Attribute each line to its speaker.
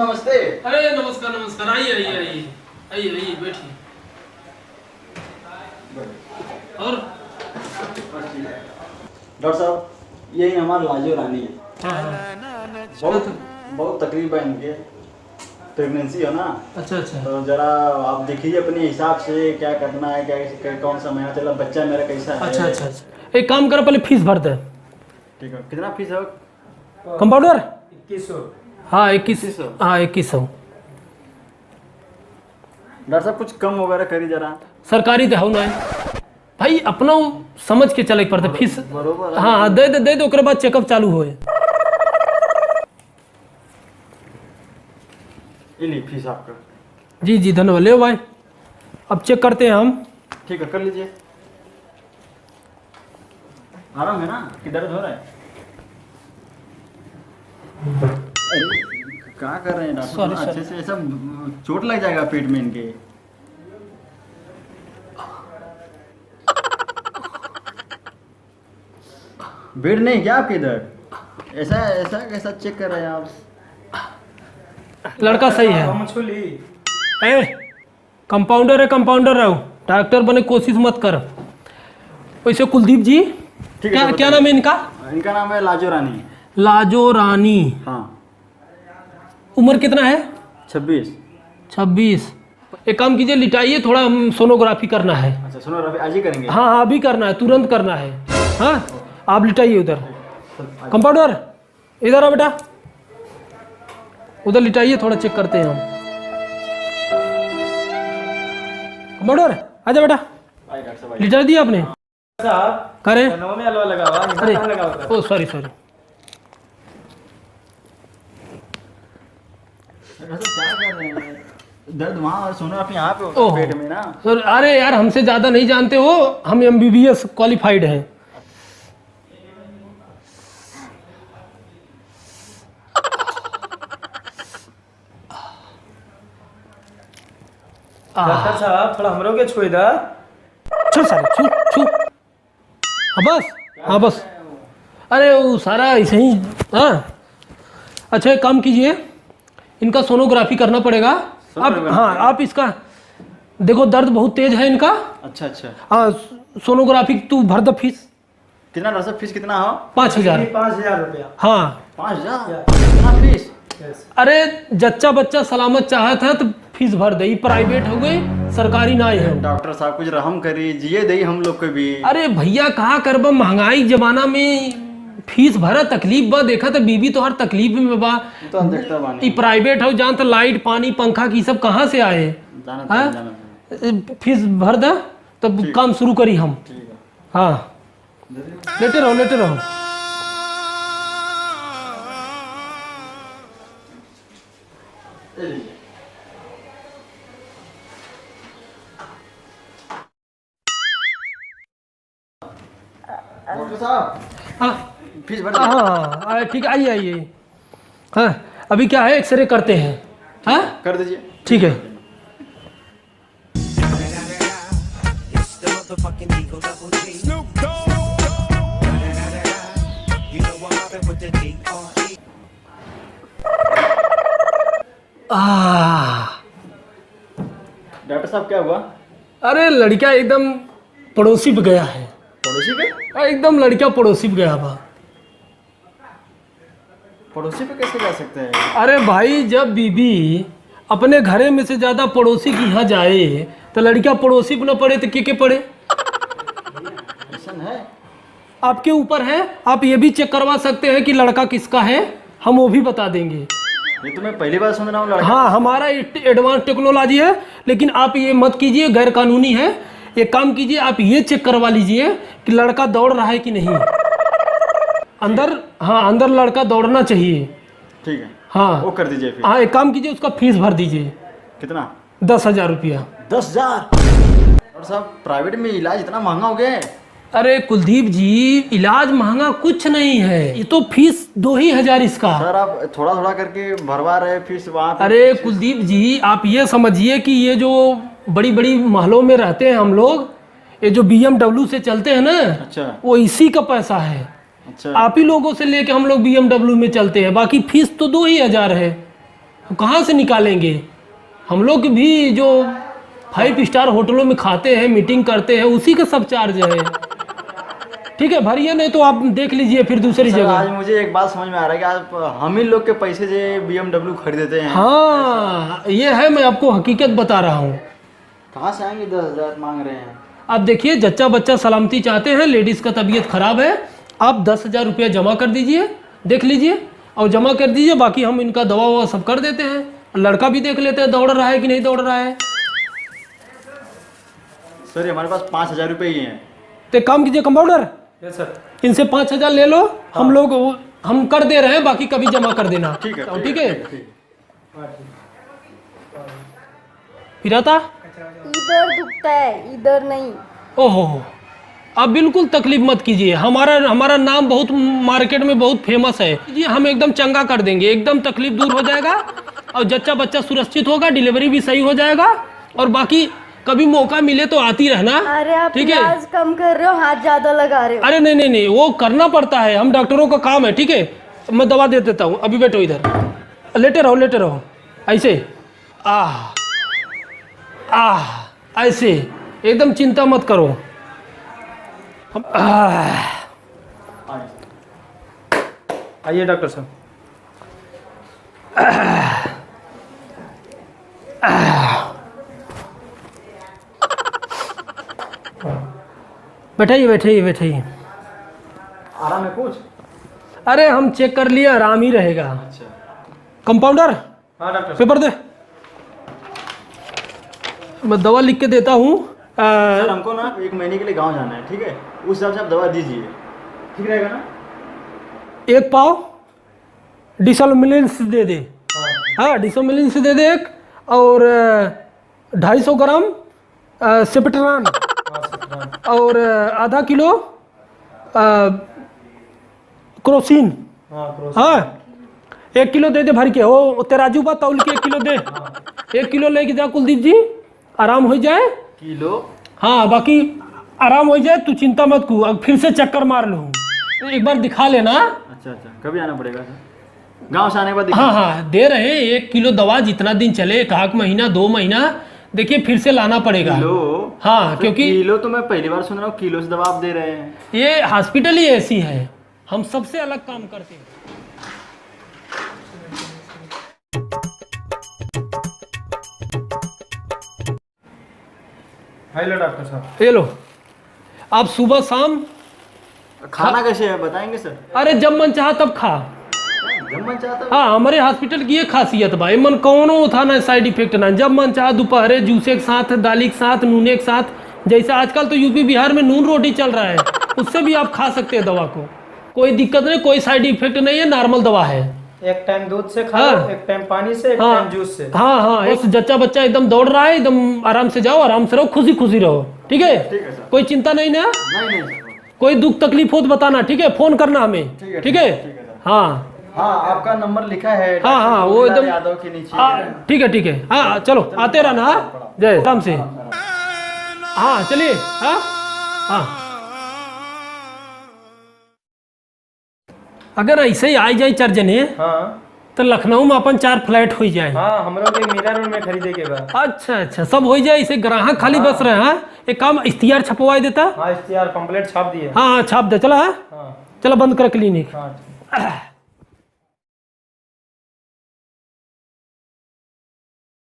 Speaker 1: नमस्ते।
Speaker 2: अरे नमस्कार नमस्कार, आइए आइए आइए आइए आइए बैठिए। और
Speaker 1: डॉक्टर साहब, यही हमारा लाजो रानी है।
Speaker 2: हाँ
Speaker 1: बहुत तकलीफ है इनके, प्रेगनेंसी है ना।
Speaker 2: अच्छा,
Speaker 1: तो जरा आप देखिए अपने हिसाब से क्या करना है, क्या कौन सा महीना चला, बच्चा मेरा कैसा है।
Speaker 2: अच्छा, एक काम कर, पहले फीस भर दे।
Speaker 1: ठीक है, कितना फीस है?
Speaker 2: कंपाउंडर
Speaker 3: 2100।
Speaker 2: हाँ 2100। हाँ 2100।
Speaker 1: डॉक्टर साहब कुछ कम वगैरह करी जरा।
Speaker 2: सरकारी तो ना भाई, अपना समझ के चले पड़ते फीस।
Speaker 1: बरोबर।
Speaker 2: हाँ दे दे ओकरे बाद चेकअप चालू होए।
Speaker 1: ये फीस आपका।
Speaker 2: जी धन्यवाद। ले भाई, अब चेक करते हैं हम।
Speaker 1: ठीक है, कर लीजिए। आराम है ना कि दर्द हो रहा है? अरे क्या कर रहे हैं डॉक्टर साहब? अच्छे से, ऐसा चोट लग जाएगा पेट में इनके। बेड नहीं क्या आपके इधर? ऐसा ऐसा कैसा चेक कर रहे हैं आप?
Speaker 2: लड़का सही है। ए कंपाउंडर है, कंपाउंडर रहो, डॉक्टर बने कोशिश मत कर। वैसे कुलदीप जी,
Speaker 1: ठीक है,
Speaker 2: क्या नाम है इनका?
Speaker 1: इनका नाम है लाजो रानी।
Speaker 2: लाजो रानी।
Speaker 1: हाँ।
Speaker 2: उम्र कितना है?
Speaker 1: 26।
Speaker 2: एक काम कीजिए, लिटाइए, थोड़ा हम सोनोग्राफी करना है।
Speaker 1: अच्छा, सुनो रवि, आज ही करेंगे?
Speaker 2: हाँ अभी करना है, तुरंत करना है। हाँ आप लिटाइए उधर। कंपाउंडर इधर आ बेटा, उधर लिटाइए, थोड़ा चेक करते हैं हम। कंपाउंडर आजा बेटा, लिटा दिया आपने? करे अरे ओ सॉरी
Speaker 1: क्या कर रहे हैं? दर्द वहाँ सुनो आप यहाँ पे
Speaker 2: ओह।
Speaker 1: पेट में ना।
Speaker 2: सर अरे यार, हमसे ज़्यादा नहीं जानते हो, हम MBBS क्वालिफाइड हैं।
Speaker 3: डॉक्टर साहब थोड़ा हमरो के छुई दा।
Speaker 2: छू सारे छू। हाँ बस। अरे वो सारा ऐसे ही। हाँ अच्छा, एक काम कीजिए, इनका सोनोग्राफी करना पड़ेगा। आप इसका देखो, दर्द बहुत तेज है इनका।
Speaker 1: अच्छा।
Speaker 2: हाँ सोनोग्राफी तू भर द फीस।
Speaker 1: कितना डॉक्टर साहब फीस कितना हो?
Speaker 3: 5000 रुपया।
Speaker 2: हाँ
Speaker 1: 5000 कितना फीस?
Speaker 2: अरे जच्चा बच्चा सलामत चाहत है तो फीस भर दे। प्राइवेट हो गई, सरकारी ना है।
Speaker 1: डॉक्टर साहब कुछ रहम करिए, जिए दे हम लोग को भी।
Speaker 2: अरे भैया कहा करबा, महंगाई जमाना में फीस भरा, तकलीफ बा। देखा तो बीबी तो हर तकलीफ में बा।
Speaker 1: तो हम देखता बानी।
Speaker 2: प्राइवेट हो जान तो लाइट पानी पंखा की सब कहाँ से आए? फीस भर दा तब काम शुरू करी हम। हाँ लेटे रहो।
Speaker 1: डॉक्टर साहब
Speaker 2: हाँ
Speaker 1: फीस भर
Speaker 2: हाँ ठीक है, आइए। हाँ अभी क्या है, एक्सरे करते हैं। हाँ
Speaker 1: कर दीजिए।
Speaker 2: ठीक है।
Speaker 1: डॉक्टर साहब क्या हुआ?
Speaker 2: अरे लड़का एकदम पड़ोसी पे गया है।
Speaker 1: पड़ोसी पे?
Speaker 2: एकदम लड़का पड़ोसी पे गया बा।
Speaker 1: पड़ोसी पे कैसे जा सकते हैं?
Speaker 2: अरे भाई, जब बीबी अपने घरे में से ज्यादा पड़ोसी के यहाँ जाए तो लड़का पड़ोसी पे न पड़े तो के पड़े?
Speaker 1: ऐसा है?
Speaker 2: आपके ऊपर है। आप ये भी चेक करवा सकते हैं कि लड़का किसका है, हम वो भी बता देंगे।
Speaker 1: ये तो मैं पहली बार सुन रहा हूँ लड़का।
Speaker 2: हाँ हमारा एडवांस टेक्नोलॉजी है, लेकिन आप ये मत कीजिए, गैर कानूनी है। एक काम कीजिए, आप ये चेक करवा लीजिए कि लड़का दौड़ रहा है कि नहीं। अंदर लड़का दौड़ना चाहिए।
Speaker 1: ठीक है,
Speaker 2: हाँ
Speaker 1: वो कर दीजिए फिर।
Speaker 2: हाँ एक काम कीजिए, उसका फीस भर दीजिए।
Speaker 1: कितना?
Speaker 2: 10,000 रुपया।
Speaker 1: 10,000? डॉक्टर साहब प्राइवेट में इलाज इतना महंगा हो गया है?
Speaker 2: अरे कुलदीप जी, इलाज महंगा कुछ नहीं है, ये तो फीस 2,000 इसका।
Speaker 1: सर आप थोड़ा थोड़ा करके भरवा रहे फीस वहाँ पे।
Speaker 2: अरे कुलदीप जी, आप ये समझिए कि ये जो बड़ी बड़ी महलों में रहते हैं हम लोग, ये जो BMW से चलते हैं ना,
Speaker 1: अच्छा।
Speaker 2: वो इसी का पैसा है।
Speaker 1: अच्छा।
Speaker 2: आप ही लोगों से लेके हम लोग BMW में चलते हैं, बाकी फीस तो 2,000 है। तो कहाँ से निकालेंगे? हम लोग भी जो 5 स्टार होटलों में खाते हैं, मीटिंग करते हैं, उसी का सब चार्ज है। ठीक है, भरिए, नहीं तो आप देख लीजिए फिर दूसरी
Speaker 1: सर,
Speaker 2: जगह।
Speaker 1: आज मुझे एक बात समझ में आ रहा है कि आज हम ही लोग के पैसे से BMW खरीदते हैं।
Speaker 2: हाँ, ये है, मैं आपको हकीकत बता रहा हूँ।
Speaker 1: कहाँ से आएंगे 10,000 मांग रहे हैं?
Speaker 2: आप देखिए, जच्चा बच्चा सलामती चाहते हैं, लेडीज़ का तबीयत खराब है, आप 10,000 रुपया जमा कर दीजिए, देख लीजिए और जमा कर दीजिए, बाकी हम इनका दवा ववा सब कर देते हैं। लड़का भी देख लेते हैं दौड़ रहा है कि नहीं दौड़ रहा है।
Speaker 1: सर हमारे पास 5,000 रुपये ही हैं।
Speaker 2: तो एक काम कीजिए कंपाउंडर,
Speaker 3: यस सर।
Speaker 2: इनसे 5,000 ले लो, हम कर दे रहे हैं, बाकी कभी जमा कर देना।
Speaker 1: ठीक है,
Speaker 2: ठीक है। फिराता
Speaker 4: इधर दुखता है, इधर नहीं।
Speaker 2: ओहो, आप बिल्कुल तकलीफ मत कीजिए, हमारा नाम बहुत मार्केट में बहुत फेमस है जी। हम एकदम चंगा कर देंगे, एकदम तकलीफ दूर हो जाएगा और जच्चा बच्चा सुरक्षित होगा, डिलीवरी भी सही हो जाएगा। और बाकी कभी मौका मिले तो आती रहना।
Speaker 4: अरे आप
Speaker 2: ठीक है?
Speaker 4: इलाज कम कर रहे हो, हाथ ज्यादा लगा रहे हो।
Speaker 2: अरे नहीं नहीं नहीं, वो करना पड़ता है, हम डॉक्टरों का काम है। ठीक है, मैं दवा दे देता हूँ, अभी बैठो इधर, लेटे रहो ऐसे, ऐसे एकदम चिंता मत करो।
Speaker 3: आइए डॉक्टर साहब।
Speaker 2: बैठाइए।
Speaker 1: आराम है कुछ?
Speaker 2: अरे हम चेक कर लिए, आराम ही रहेगा।
Speaker 1: अच्छा।
Speaker 2: कंपाउंडर,
Speaker 3: हाँ डॉक्टर साहब।
Speaker 2: पेपर दे, मैं दवा लिख के देता हूँ।
Speaker 1: सर हमको ना 1 महीने के लिए गांव जाना है, ठीक है? उस हिसाब से आप दवा दीजिए, ठीक रहेगा ना?
Speaker 2: 1 पाव डिसोमिलिन्स दे दे। हाँ, डिसोमिलिन्स दे दे एक, और 250 ग्राम सेपेट्रान, और आधा किलो क्रोसिन। हाँ, 1 किलो दे दे भर के। वो तेराजू बा तौल के 1 किलो दे। 1 किलो लेके जा कुलदीप जी, आराम हो जाए।
Speaker 1: किलो?
Speaker 2: हाँ, बाकी आराम हो जाए, तू चिंता मत को। अब फिर से चक्कर मार लूँ, एक बार दिखा लेना।
Speaker 1: अच्छा, कभी आना पड़ेगा सर? गांव से आने के बाद?
Speaker 2: हाँ, दे रहे हैं 1 किलो दवा, जितना दिन चले, 1 महीना 2 महीना, देखिए फिर से लाना पड़ेगा।
Speaker 1: किलो?
Speaker 2: हाँ, क्योंकि
Speaker 1: किलो तो मैं पहली बार सुन रहा हूँ, किलो से दवा आप दे रहे हैं।
Speaker 2: ये हॉस्पिटल ही ऐसी है, हम सबसे अलग काम करते हैं।
Speaker 3: हेलो डॉक्टर साहब।
Speaker 2: ये लो, आप सुबह शाम
Speaker 1: खाना कैसे है बताएंगे सर?
Speaker 2: अरे जब मन चाहा तब खा।
Speaker 1: जब मन चाहता है।
Speaker 2: हाँ, हमारे हॉस्पिटल की ये खासियत भाई, मन कौनो था ना साइड इफेक्ट ना, जब मन चाहा दोपहरे जूसे के साथ, दाली के साथ, नूने के साथ, जैसे आजकल तो यूपी बिहार में नून रोटी चल रहा है, उससे भी आप खा सकते हैं दवा को, कोई दिक्कत नहीं, कोई साइड इफेक्ट नहीं है, नॉर्मल दवा है।
Speaker 3: एक टाइम दूध से खाओ,
Speaker 2: हाँ।
Speaker 3: एक टाइम पानी से, एक
Speaker 2: हाँ।
Speaker 3: टाइम जूस से।
Speaker 2: हाँ, एक जच्चा बच्चा एकदम दौड़ रहा है, एकदम आराम से जाओ, आराम से रहो, खुशी रहो। ठीक है
Speaker 1: सर।
Speaker 2: कोई चिंता नहीं ना?
Speaker 1: नहीं सर।
Speaker 2: कोई दुख तकलीफ हो तो बताना, ठीक है? फोन करना हमें, ठीक है? हाँ
Speaker 1: आपका नंबर लिखा है
Speaker 2: हाँ, वो एकदम
Speaker 1: यादव के नीचे।
Speaker 2: ठीक है। हाँ, चलो आते रहना। हाँ, जय राम से। हाँ, चलिए। हाँ, अगर ऐसे ही आ जाए 4 जने,
Speaker 3: हाँ
Speaker 2: तो लखनऊ में अपन 4 फ्लैट हो जाए।
Speaker 3: हाँ, हम लोग एक मीरा रोड में खरीदे के बाद।
Speaker 2: अच्छा, सब हो जाए, इसे ग्राहक खाली बस रहे। हाँ, एक काम इश्तिहार छपवा देता।
Speaker 3: हाँ, इश्तिहार कंप्लीट छाप दिए।
Speaker 2: हाँ, छाप दे। चला,
Speaker 3: हाँ
Speaker 2: चला बंद कर क्लिनिक।
Speaker 3: हाँ।